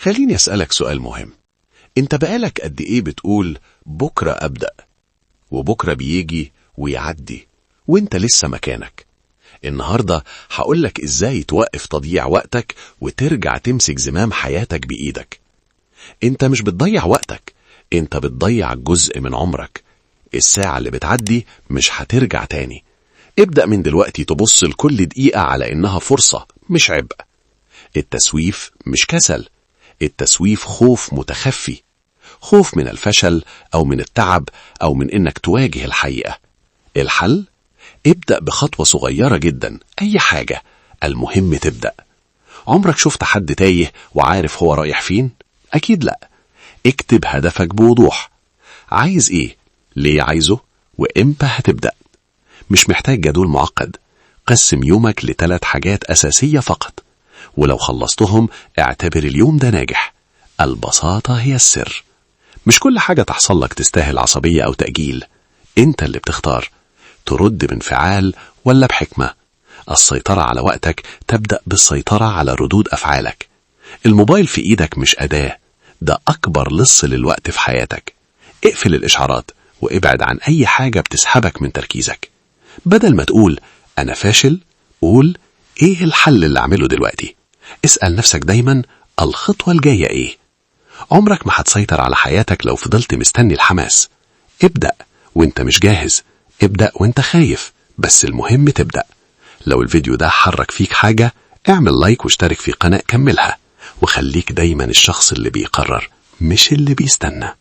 خليني أسألك سؤال مهم. انت بقالك قد ايه بتقول بكرة أبدأ، وبكرة بيجي ويعدي وانت لسه مكانك؟ النهاردة هقولك ازاي توقف تضييع وقتك وترجع تمسك زمام حياتك بإيدك. انت مش بتضيع وقتك، انت بتضيع جزء من عمرك. الساعة اللي بتعدي مش هترجع تاني. ابدأ من دلوقتي تبص لكل دقيقة على إنها فرصة مش عبء. التسويف مش كسل، التسويف خوف متخفي، خوف من الفشل أو من التعب أو من إنك تواجه الحقيقة. الحل؟ ابدأ بخطوة صغيرة جدا، أي حاجة، المهم تبدأ. عمرك شفت حد تايه وعارف هو رايح فين؟ أكيد لأ. اكتب هدفك بوضوح. عايز إيه؟ ليه عايزه؟ وإمتى هتبدأ؟ مش محتاج جدول معقد. قسم يومك ل3 حاجات أساسية فقط، ولو خلصتهم اعتبر اليوم ده ناجح. البساطة هي السر. مش كل حاجة تحصل لك تستاهل عصبية أو تأجيل. انت اللي بتختار ترد بانفعال ولا بحكمة. السيطرة على وقتك تبدأ بالسيطرة على ردود أفعالك. الموبايل في إيدك مش أداة، ده أكبر لص للوقت في حياتك. اقفل الإشعارات وابعد عن أي حاجة بتسحبك من تركيزك. بدل ما تقول أنا فاشل، قول إيه الحل اللي أعمله دلوقتي. اسأل نفسك دايما الخطوة الجاية إيه. عمرك ما هتسيطر على حياتك لو فضلت مستني الحماس. ابدأ وانت مش جاهز، ابدأ وانت خايف، بس المهم تبدأ. لو الفيديو ده حرك فيك حاجة، اعمل لايك واشترك في قناة كملها، وخليك دايما الشخص اللي بيقرر مش اللي بيستنى.